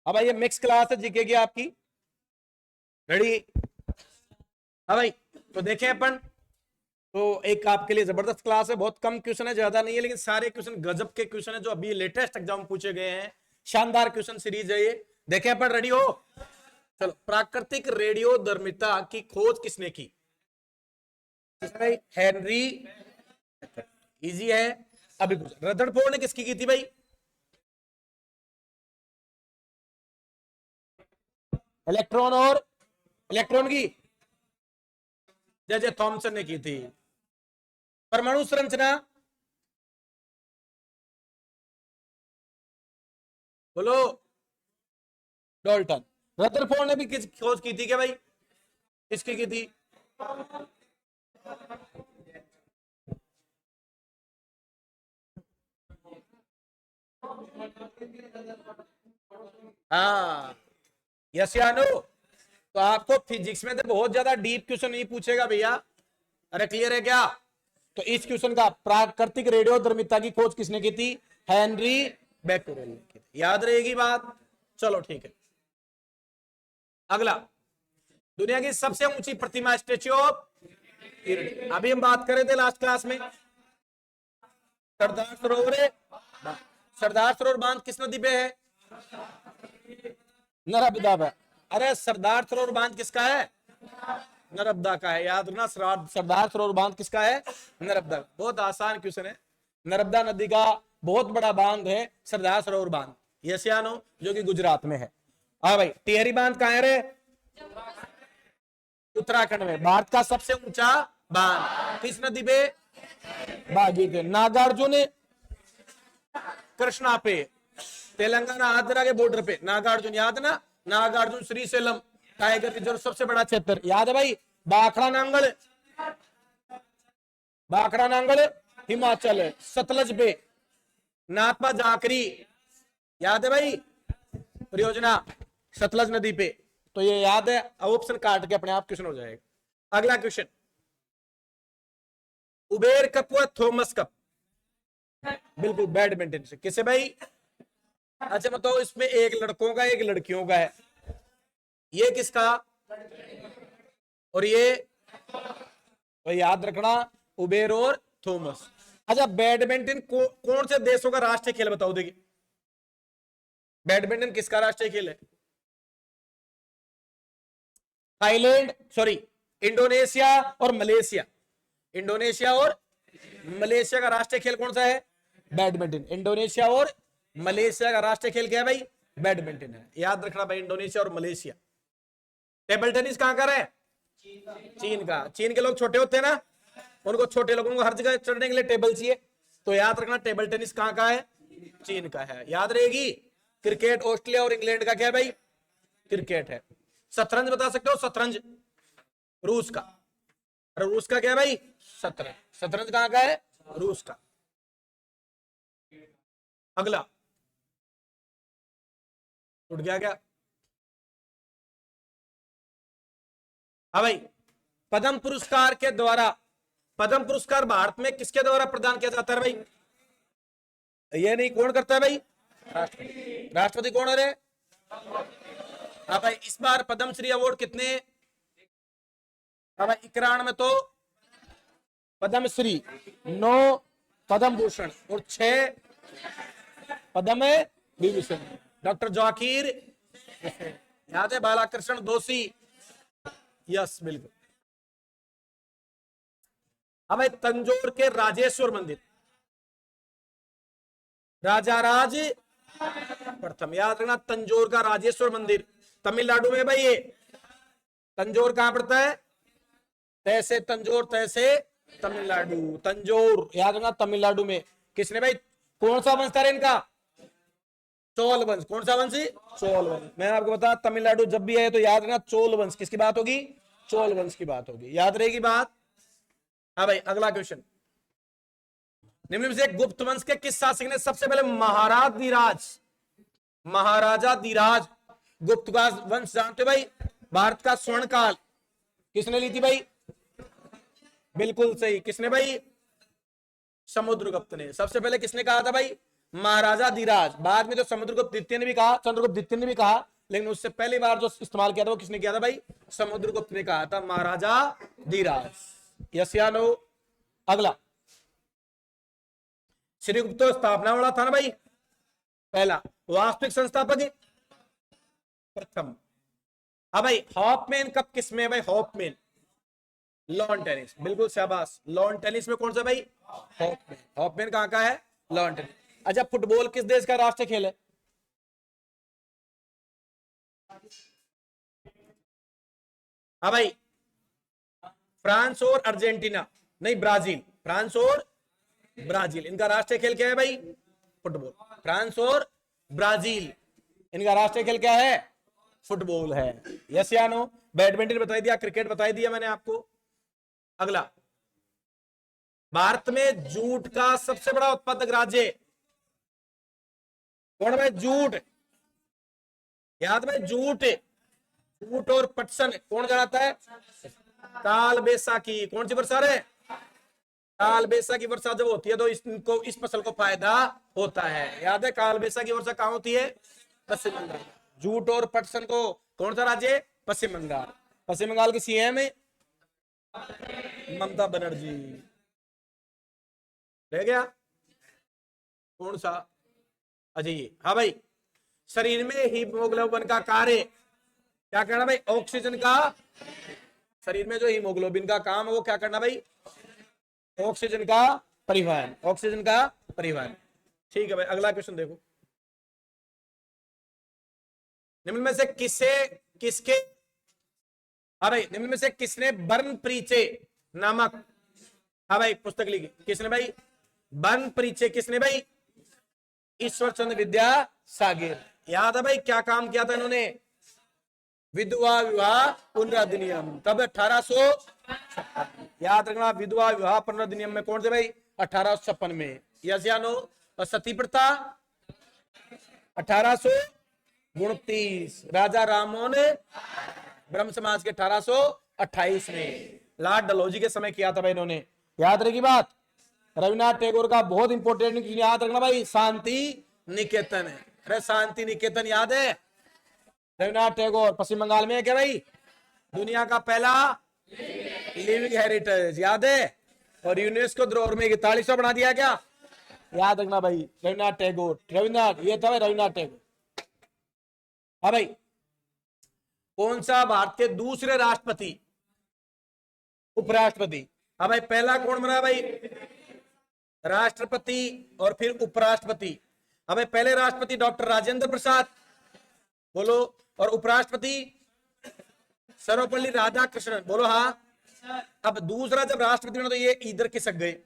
अब भाई ये मिक्स क्लास है जीके की आपकी, रेडी? हाँ भाई, तो देखें अपन, तो एक आपके लिए जबरदस्त क्लास है, बहुत कम क्वेश्चन है, ज्यादा नहीं है, लेकिन सारे क्वेश्चन गजब के क्वेश्चन है जो अभी लेटेस्ट एग्जाम पूछे गए हैं। शानदार क्वेश्चन सीरीज है ये, देखें अपन, रेडी हो? चलो, प्राकृतिक रेडियोधर्मिता की खोज किसने की? भाई हेनरी, इजी है। अभी रदरफोर्ड ने किसकी की थी भाई? इलेक्ट्रॉन और इलेक्ट्रॉन की जे थॉमसन ने की थी। परमाणु संरचना बोलो। डाल्टन। रदरफोर्ड ने भी किस खोज की थी क्या भाई? किसकी की थी? हाँ, यस या नो? तो आपको फिजिक्स में तो बहुत ज्यादा डीप क्वेश्चन नहीं पूछेगा भैया। अरे क्लियर है क्या? तो इस क्वेश्चन का प्राकृतिक रेडियोधर्मिता की खोज किसने की थी? हेनरी बेक्यूरेल ने की थी। याद रहेगी बात? चलो ठीक है। अगला, दुनिया की सबसे ऊंची प्रतिमा, स्टेच्यू ऑफ यूनिटी। अभी हम बात कर रहे थे लास्ट क्लास में, सरदार सरोवर है। सरदार सरोवर बांध किस नदी पे है? नर्मदा पे। अरे सरदार सरोवर बांध किसका है? नर्मदा का है, याद रखना। सरदार सरोवर बांध किसका है? नर्मदा। बहुत आसान क्वेश्चन है। नर्मदा नदी का बहुत बड़ा बांध है सरदार सरोवर बांध, यस या नो? जो कि गुजरात में है। हाँ भाई, टिहरी बांध कहां है रे? उत्तराखंड में। भारत का सबसे ऊंचा बांध किस नदी पे? भागीरथी। नागार्जुन कृष्णा पे, तेलंगाना आंध्रा के बॉर्डर पे नागार्जुन, याद ना? नागार्जुन श्रीशैलम टाइगर रिजर्व सबसे बड़ा क्षेत्र, याद है भाई? बाखड़ा नांगल, बाखड़ा नांगल हिमाचल, सतलज पे नाथपा जाकरी, याद है भाई? परियोजना सतलज नदी पे। तो ये याद है, ऑप्शन काट के अपने आप क्वेश्चन हो जाएगा। अगला क्वेश्चन, उबेर कप व थॉमस कप, बिल्कुल बैडमिंटन से। किसे भाई? अच्छा बताओ, इसमें एक लड़कों का एक लड़कियों का है, ये किसका और ये? तो याद रखना, उबेर और थॉमस। अच्छा, बैडमिंटन कौन से देशों का राष्ट्रीय खेल बताओ? देखिए, बैडमिंटन किसका राष्ट्रीय खेल है? थाईलैंड, सॉरी, इंडोनेशिया और मलेशिया। इंडोनेशिया और मलेशिया का राष्ट्रीय खेल कौन सा है? बैडमिंटन। इंडोनेशिया और मलेशिया का राष्ट्रीय खेल क्या है भाई? बैडमिंटन है। याद रखना भाई, इंडोनेशिया और मलेशिया। टेबल टेनिस कहां का है? चीन का। चीन के लोग छोटे होते हैं ना, उनको छोटे लोगों को हर जगह चढ़ने के लिए टेबल चाहिए, तो याद रखना टेबल टेनिस कहां का है? चीन का है, याद रहेगी। क्रिकेट ऑस्ट्रेलिया और इंग्लैंड का क्या है भाई? क्रिकेट है। शतरंज बता सकते हो? शतरंज रूस का। अरे रूस का क्या है भाई? शतरंज। शतरंज कहां का है? रूस का। अगला, उठ गया क्या? हाँ भाई, पद्म पुरस्कार के द्वारा, पद्म पुरस्कार भारत में किसके द्वारा प्रदान किया जाता है भाई? ये नहीं, कौन करता है भाई? राष्ट्रपति। राष्ट्रपति कौन है रे? हाँ भाई, इस बार पद्मश्री अवार्ड कितने? हाँ भाई, 91 में तो पद्मश्री, 9 पद्म भूषण और 6 पद्म विभूषण। डॉक्टर जाकिर, याद है? बालाकृष्ण दोषी, यस बिल्कुल। अब तंजौर के राजेश्वर मंदिर, राजा राज प्रथम, याद रखना। तंजौर का राजेश्वर मंदिर तमिलनाडु में भाई। ये तंजौर कहां पड़ता है? तैसे तंजौर, तैसे तमिलनाडु। तंजौर याद रखना, तमिलनाडु में। किसने भाई, कौन सा वंश था इनका? चोल वंश। कौन सा वंश? चोल वंश। मैं आपको बता, तमिलनाडु जब भी है तो याद रखना चोल वंश। किसकी बात होगी? चोल वंश की बात होगी, याद रहेगी बात? हाँ भाई, अगला क्वेश्चन, निम्न में से गुप्त वंश के किस शासक ने सबसे पहले महाराजा धीराज गुप्त का वंश जानते हो भाई? भारत का स्वर्ण काल किसने ली थी भाई? बिल्कुल सही। किसने भाई? समुद्रगुप्त ने। सबसे पहले किसने कहा था भाई? महाराजा धीराज। बाद में जो समुद्रगुप्त द्वितीय ने भी कहा, चंद्रगुप्त द्वितीय ने भी कहा, लेकिन उससे पहली बार जो इस्तेमाल किया था वो किसने किया था भाई? समुद्रगुप्त ने कहा था, महाराजा धीराज। यस या नो? अगला, श्रीगुप्त तो स्थापना वाला था ना भाई, पहला। वास्तविक संस्थापक प्रथम। हाँ भाई, हॉफमैन कप किसमें भाई? हॉफमैन लॉन टेनिस, बिल्कुल शाबाश। लॉन टेनिस में कौन सा भाई? हॉफमैन। हॉफमैन कहां का है? Lawn tennis. अच्छा, फुटबॉल किस देश का राष्ट्रीय खेल है? हाँ भाई, फ्रांस और अर्जेंटीना, नहीं ब्राजील। फ्रांस और ब्राजील, इनका राष्ट्रीय खेल क्या है भाई? फुटबॉल। फ्रांस और ब्राजील, इनका राष्ट्रीय खेल क्या है? फुटबॉल है। यस या नो? बैडमिंटन बता दिया, क्रिकेट बता दिया मैंने आपको। अगला, भारत में जूट का सबसे बड़ा उत्पादक राज्य कौन भाई? जूट, याद में? जूट, जूट और पटसन कौन कराता है? काल बैसाखी। कौन सी वर्षा रे? काल बैसाखी वर्षा जब होती है तो इनको, इस फसल को फायदा होता है। याद है? काल बैसाखी वर्षा कहां होती है? पश्चिम बंगाल। जूट और पटसन को कौन सा राज्य? पश्चिम बंगाल। पश्चिम बंगाल की सीएम है ममता बनर्जी। रह गया कौन सा? अजय। हाँ भाई, शरीर में हीमोग्लोबिन का कार्य क्या करना भाई? ऑक्सीजन का, शरीर में जो हीमोग्लोबिन का काम है वो क्या करना भाई? ऑक्सीजन का परिवहन। ऑक्सीजन का परिवहन। ठीक है भाई, अगला क्वेश्चन देखो। निम्न में से किसके हाँ भाई, निम्न में से किसने बर्न परिचय नामक, हाँ भाई, पुस्तक लिखी? किसने भाई? बर्न परिचय किसने भाई? ईश्वर चंद्र विद्यासागर। याद है भाई क्या काम किया था इन्होंने? विधवा विवाह पुनर्धिनियम, तब 1800, याद रखना, विधवा विवाह पुनर्धिनियम में कौन थे भाई? 1856 में। यस या नो? और सती प्रथा 1829, राजा राममोहन ब्रह्म समाज के 1828 में। लॉर्ड डलहौजी के समय किया था भाई इन्होंने। याद रहेगी बात। रविन्द्रनाथ टैगोर का बहुत इंपॉर्टेंट याद रखना भाई, शांति निकेतन। अरे शांति निकेतन याद है? रविन्द्रनाथ टैगोर पश्चिम बंगाल में है क्या भाई? दुनिया का पहला लिविंग हेरिटेज, याद है? और यूनेस्को धरोहर में 41वां बना दिया क्या? याद रखना भाई, रविन्द्रनाथ टैगोर। रविन्द्रनाथ, ये था भाई रविन्द्रनाथ टैगोर। हाँ भाई, कौन सा भारत के दूसरे राष्ट्रपति, उपराष्ट्रपति? हाँ भाई, पहला कौन बना भाई? राष्ट्रपति और फिर उपराष्ट्रपति। हाँ भाई, पहले राष्ट्रपति डॉक्टर राजेंद्र प्रसाद, बोलो। और उपराष्ट्रपति सर्वपल्ली राधाकृष्णन, बोलो। हाँ। अब दूसरा जब राष्ट्रपति बना तो ये इधर खिसक गए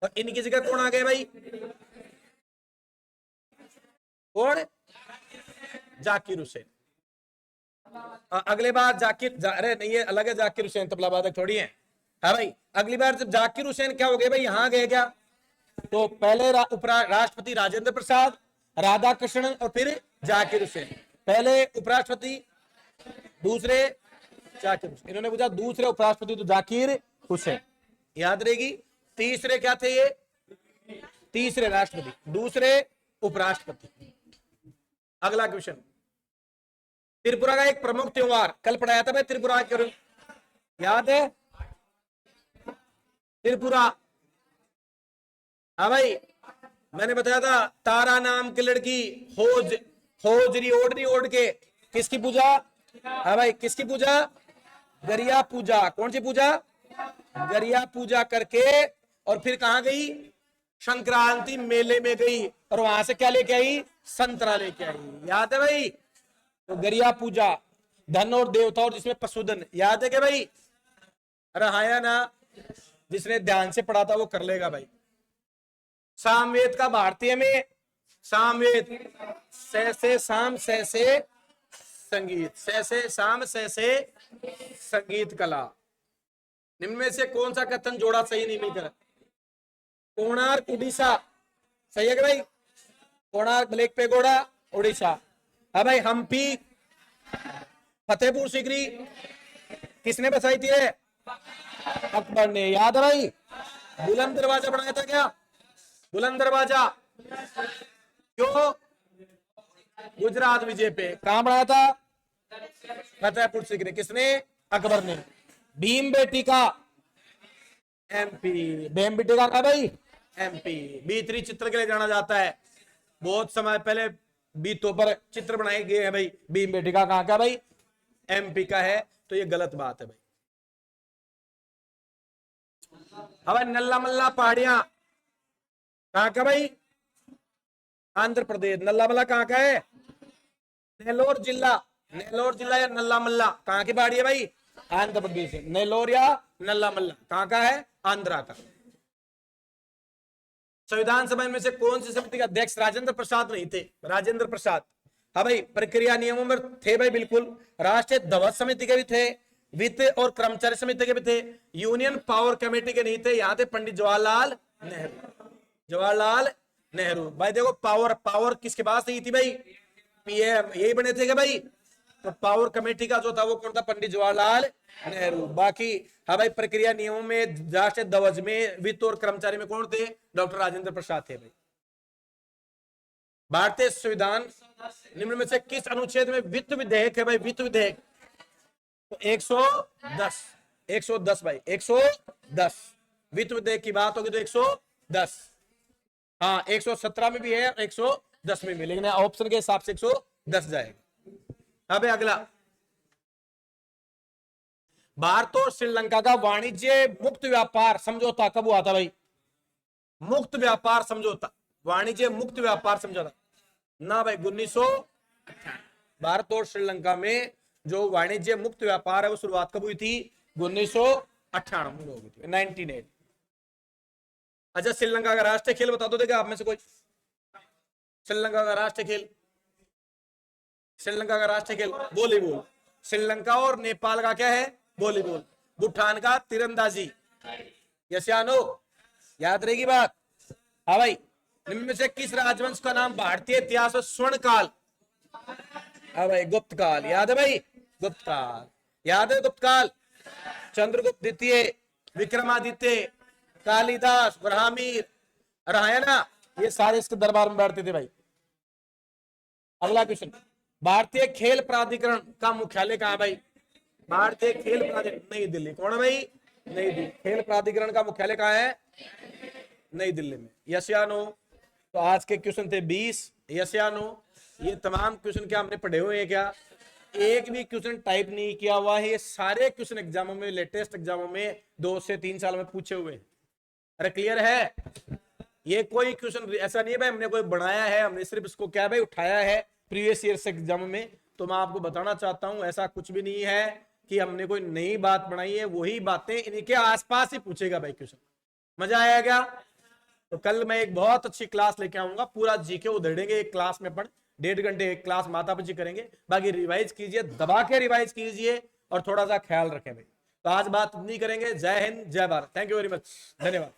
और इनकी जगह कौन आ गए भाई? कौन? जाकिर हुसैन। अगले बार अरे नहीं, ये अलग है, जाकिर हुसैन तबला वादक थोड़ी है। हाँ भाई, अगली बार जब जाकिर हुसैन क्या हो गए भाई, यहां गए क्या? तो पहले राष्ट्रपति राजेंद्र प्रसाद, राधाकृष्णन और फिर जाकिर हुसैन। पहले उपराष्ट्रपति, दूसरे जाकिर हुसैन। इन्होंने पूछा दूसरे उपराष्ट्रपति तो जाकिर हुसैन, याद रहेगी। तीसरे क्या थे ये? तीसरे राष्ट्रपति, दूसरे उपराष्ट्रपति। अगला क्वेश्चन, त्रिपुरा का एक प्रमुख त्योहार कल पढ़ाया था भाई, त्रिपुरा के, याद है? त्रिपुरा, हाँ भाई, मैंने बताया था तारा नाम की लड़की होजरी ओढ़ के किसकी पूजा? हाँ भाई, किसकी पूजा? गरिया पूजा। कौन सी पूजा? गरिया पूजा करके और फिर कहां गई? संक्रांति मेले में गई और वहां से क्या लेके आई? संतरा लेके आई। याद है भाई? तो गरिया पूजा, धन और देवता और जिसमें पशुधन, याद है क्या भाई? अरे हाँ ना, जिसने ध्यान से पढ़ा था वो कर लेगा भाई। सामवेद का भारतीय में, सामवेद, से साम से संगीत, से साम से संगीत कला। निम्न में से कौन सा कथन जोड़ा सही नहीं मिलकर? कोणार्क उड़ीसा, सही है भाई? Konark black pagoda Orissa. हाँ भाई, हम्पी फतेहपुर सीकरी किसने बसाई थी? अकबर ने। याद है भाई? बुलंद दरवाजा बनाया था क्या? बुलंद दरवाजा क्यों? गुजरात विजय पे। कहां बनाया था? फतेहपुर सीकरी। किसने? अकबर ने। भीम बेटी का एमपी। भीम बेटी का कहा भाई? एमपी। B3 चित्र के लिए जाना जाता है। बहुत समय पहले बीतों पर चित्र बनाए गए हैं भाई। भीम बेटी का कहां का भाई? एमपी का है। तो ये गलत बात है भाई। अब नल्ला मल्ला पहाड़ियां कहां का भाई? आंध्र प्रदेश। नल्ला मल्ला कहां का है? नेलोर जिला। नेलोर जिला या नल्ला मल्ला कहां की पहाड़ी है भाई? आंध्र प्रदेश। नेलोर या नल्ला मल्ला कहां का है? आंध्रा का। संविधान सभा में से कौन सी समिति के अध्यक्ष राजेंद्र प्रसाद नहीं थे? राजेंद्र प्रसाद। हाँ भाई, प्रक्रिया नियमों में थे भाई, बिल्कुल। राष्ट्रीय ध्वज समिति के भी थे, वित्त और कर्मचारी समिति के भी थे, यूनियन पावर कमेटी के नहीं थे। यहाँ थे पंडित जवाहरलाल नेहरू। जवाहरलाल नेहरू भाई। देखो पावर, पावर किसके पास थी भाई? पीएम। यही बने थे क्या भाई? तो पावर कमेटी का जो था वो कौन था? पंडित जवाहरलाल नेहरू। बाकी हाँ भाई, प्रक्रिया नियमों में, राष्ट्रीय ध्वज में, वित्त और कर्मचारी में कौन थे? डॉक्टर राजेंद्र प्रसाद थे भाई। भारतीय संविधान निम्न में से किस अनुच्छेद में वित्त विधेयक है भाई? वित्त विधेयक तो 110। 110 भाई, 110। वित्त विधेयक की बात होगी तो 110। हाँ, 117 में भी है, 110 में भी, लेकिन ऑप्शन के हिसाब से 110 जाएगा। अब अगला, भारत और श्रीलंका का वाणिज्य मुक्त व्यापार समझौता कब हुआ था भाई? मुक्त व्यापार समझौता, वाणिज्य मुक्त व्यापार समझौता ना भाई, 1998। भारत और श्रीलंका में जो वाणिज्य मुक्त व्यापार है वो शुरुआत कब हुई थी? 1998 में हुई थी, 1998। अच्छा, श्रीलंका का राष्ट्रीय खेल बता दो देगा आप में से कोई? श्रीलंका का राष्ट्रीय खेल, श्रीलंका का राष्ट्रीय खेल वॉलीबॉल। श्रीलंका और नेपाल का क्या है? वॉलीबॉल। भूटान का तीरंदाजी। यस या नो? याद रहेगी बात। हाँ भाई, निम्न में से किस राजवंश का नाम भारतीय इतिहास में स्वर्ण काल? हाँ भाई, गुप्त काल। याद है भाई? गुप्त काल याद है? गुप्त काल। चंद्रगुप्त द्वितीय, विक्रमादित्य, कालिदास, ब्राह्मीर, रायना, ये सारे इसके दरबार में बैठते थे भाई। अगला क्वेश्चन, भारतीय खेल प्राधिकरण का मुख्यालय कहां है भाई? भारतीय खेल प्राधिकरण नई दिल्ली। कौन है भाई? नई दिल्ली। खेल प्राधिकरण का मुख्यालय कहां है? नई दिल्ली में। यस या नो? तो आज के क्वेश्चन थे 20। यस या नो? ये तमाम क्वेश्चन क्या हमने पढ़े हुए हैं क्या? एक भी क्वेश्चन टाइप नहीं किया हुआ है। ये सारे क्वेश्चन एग्जामों में, लेटेस्ट एग्जामों में 2 से 3 साल में पूछे हुए। अरे क्लियर है? ये कोई क्वेश्चन ऐसा नहीं है भाई हमने कोई बनाया है, हमने सिर्फ इसको क्या भाई उठाया है प्रीवियस ईयर से एग्जाम में। तो मैं आपको बताना चाहता हूं ऐसा कुछ भी नहीं है कि हमने कोई नई बात बनाई है, वही बातें इनके आसपास ही पूछेगा भाई क्वेश्चन। मजा आया क्या? तो कल मैं एक बहुत अच्छी क्लास लेके आऊंगा, पूरा जीके उधेड़ेंगे एक क्लास में, अपन 1.5 घंटे एक क्लास मातापिता करेंगे। बाकी रिवाइज कीजिए, दबा के रिवाइज कीजिए और थोड़ा सा ख्याल रखें भाई। तो आज बात नहीं करेंगे। जय हिंद, जय Bharat. Thank you very much, धन्यवाद।